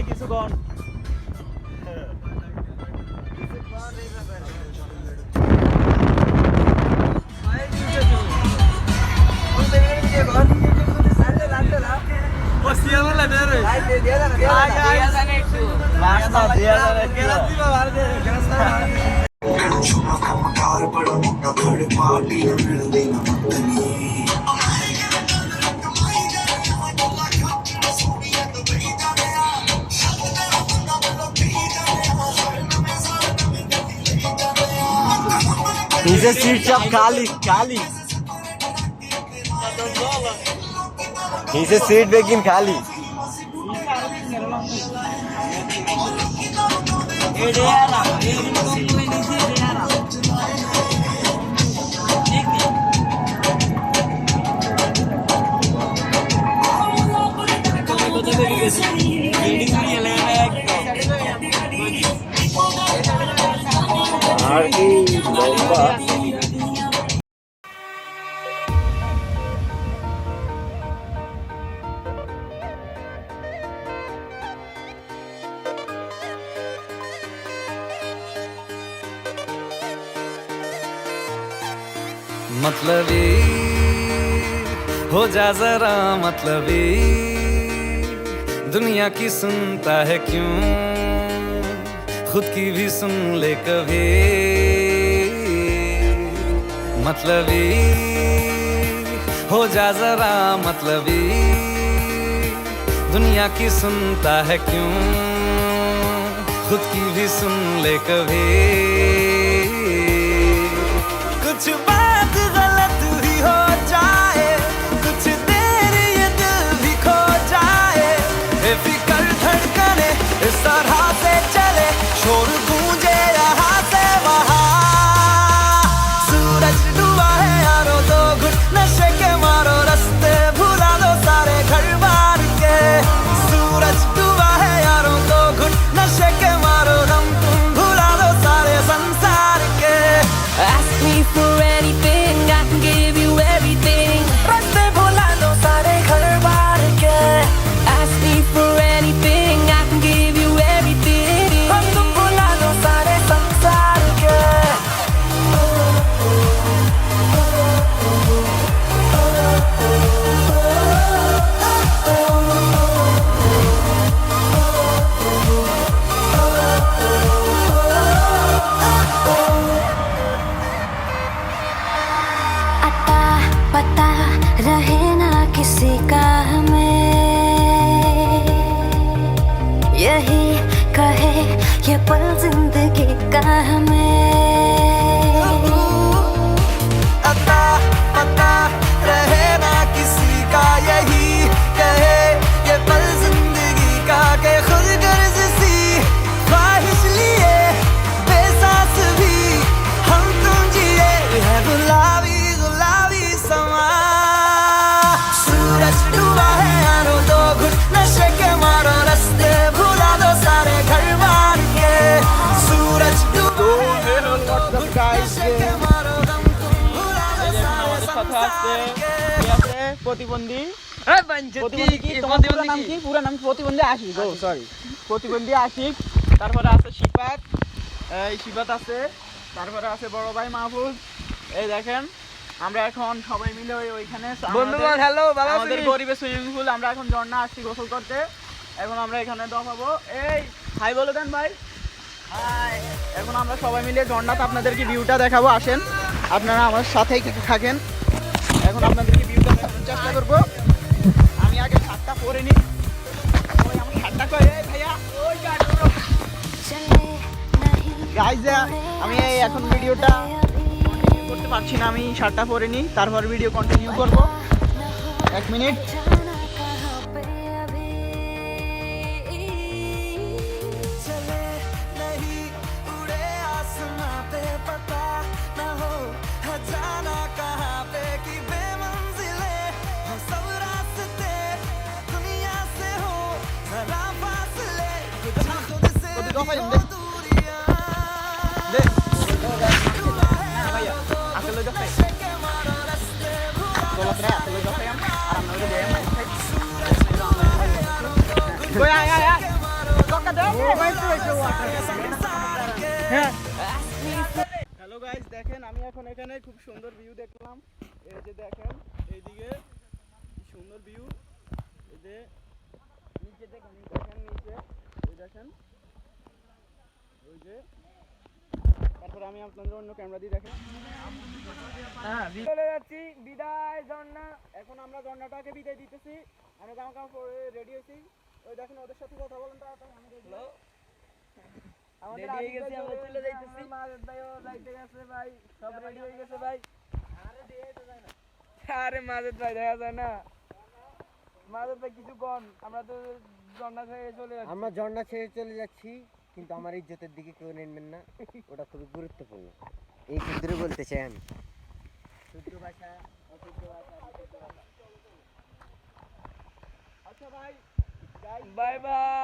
কিছু গন नीचे सीट सब खाली खाली नीचे सीट लेकिन खाली मतलबी हो जा जरा मतलबी दुनिया की सुनता है क्यों खुद की भी सुन ले कभी मतलबी हो जा जरा मतलबी दुनिया की सुनता है क्यों खुद की भी सुन ले कभी कुछ बात गलत भी हो जाए कुछ देर ये दिल भी खो जाए बेफिक्र धड़कने इस तरह से चले शोर गूंजे यहाँ से वहाँ सूरज डूबा है यारो दो घुट नशे के मारो रास्ते भुला दो सारे घर बार के सूरज डूबा है यारो दो घुट नशे के मारो दम तुम भुला दो सारे संसार के Ask me for anything, I can give you everything. रास्ते भुला दो सारे घर बार के Ask me for anything, I can give you everything. हम तुम भुला दो सारे संसार के अता पता रहे ना किसी का हमें यही कहे ये पल जिंदगी का हमें अता पता रहे ना किसी का यही कहे ये पल जिंदगी का के खुद गर्ज सी ख्वाहिश लिए बेसास भी हम तुम जिए है गुलाबी गुलाबी समा सूरज डूबा है यारो दो घुट नशे के मारो रास्ते भुला दो सारे घर बार के सूरज डूबा है यारो दो घुट नशे के मारो दम तुम भुला दो सारे संसार के প্রতিবন্ধী প্রতিবন্ধী কি তোমার পুরো নাম কি পুরো নাম প্রতিবন্ধী আশিক ও সরি প্রতিবন্ধী আশিক তারপরে আছে শিফাত এই শিফাত আছে তারপরে আছে বড় ভাই মাহফুজ এই দেখেন আমরা এখন সবাই মিলে ওইখানে বন্ধুগণ হ্যালো বাবা আমাদের গরিবের সুইমিং পুল আমরা এখন ঝর্ণা আসছি গোসল করতে এখন আমরা এখানে দফাবো এই হাই বলে দেন ভাই হাই এখন আমরা সবাই মিলে ঝর্ণাতে আপনাদেরকে ভিউটা দেখাবো আসেন আপনারা আমার সাথেই থাকেন। এখন আপনাদেরকে ভিউটা দেখানোর চেষ্টা করবো। আমি আগে শার্টটা পরে নিই। ওই আমার শার্টটা কই রে ভাইয়া? ওই গাইজ, আমি এই এখন ভিডিওটা কন্টিনিউ করতে পারছি না, আমি শার্টটা পরে নিই, তারপর ভিডিও কন্টিনিউ করব। 1 মিনিট। चले नहीं उड़े आसमां पे पता न हो है जाना कहाँ पे कि बेमंजिले हो सब रास्ते दुनिया से हो जरा फासले कुछ खुद से কত দফা भी যাবেন? हो दूरियां দে ভাইয়া আসলে দেখে के मारो रास्ते চলাফেরা আসলে দেখে আর আমরা যে দেয় কই আয় আয় আয় দক্কা দে ভাই তো এসে হ্যাঁ। হ্যালো গাইস, দেখেন আমি এখন এখানে খুব সুন্দর ভিউ দেখলাম। এই যে দেখেন এইদিকে কি সুন্দর ভিউ। এই যে নিচে দেখেন নিচে ওই দেখেন ওই যে। তারপর আমি আপনাদের অন্য ক্যামেরা দিয়ে দেখেন। হ্যাঁ চলে যাচ্ছি বিদায় ঝর্ণা। এখন আমরা ঝর্ণাটাকে বিদায় দিতেছি। আমরা জামা কাপড় পরে রেডি হয়েছি। ওই দেখেন ওদের সাথে কথা বলেন তাড়াতাড়ি। আমি রেডি আমাদের রেডি হয়ে গেছি, আমরা চলে যাইতেছি। মাজেদ ভাইও যাইতে গেছে ভাই, সব রেডি হয়ে গেছে ভাই। আরে দিয়ে তো যায় না। আরে মাজেদ ভাই দেখা যায় না। মাজেদ ভাই কিছু কোন, আমরা তো ঝর্ণা ছেড়ে চলে যাচ্ছি। আমরা ঝর্ণা ছেড়ে চলে যাচ্ছি, কিন্তু আমার ইজ্জতের দিকে কেউ নেবেন না, ওটা খুবই গুরুত্বপূর্ণ। এই ক্ষেত্রে বলতে চাই আমি। শুদ্ধ ভাষা, অশুদ্ধ ভাষা, বিশুদ্ধ ভাষা। আচ্ছা ভাই, বাই বাই।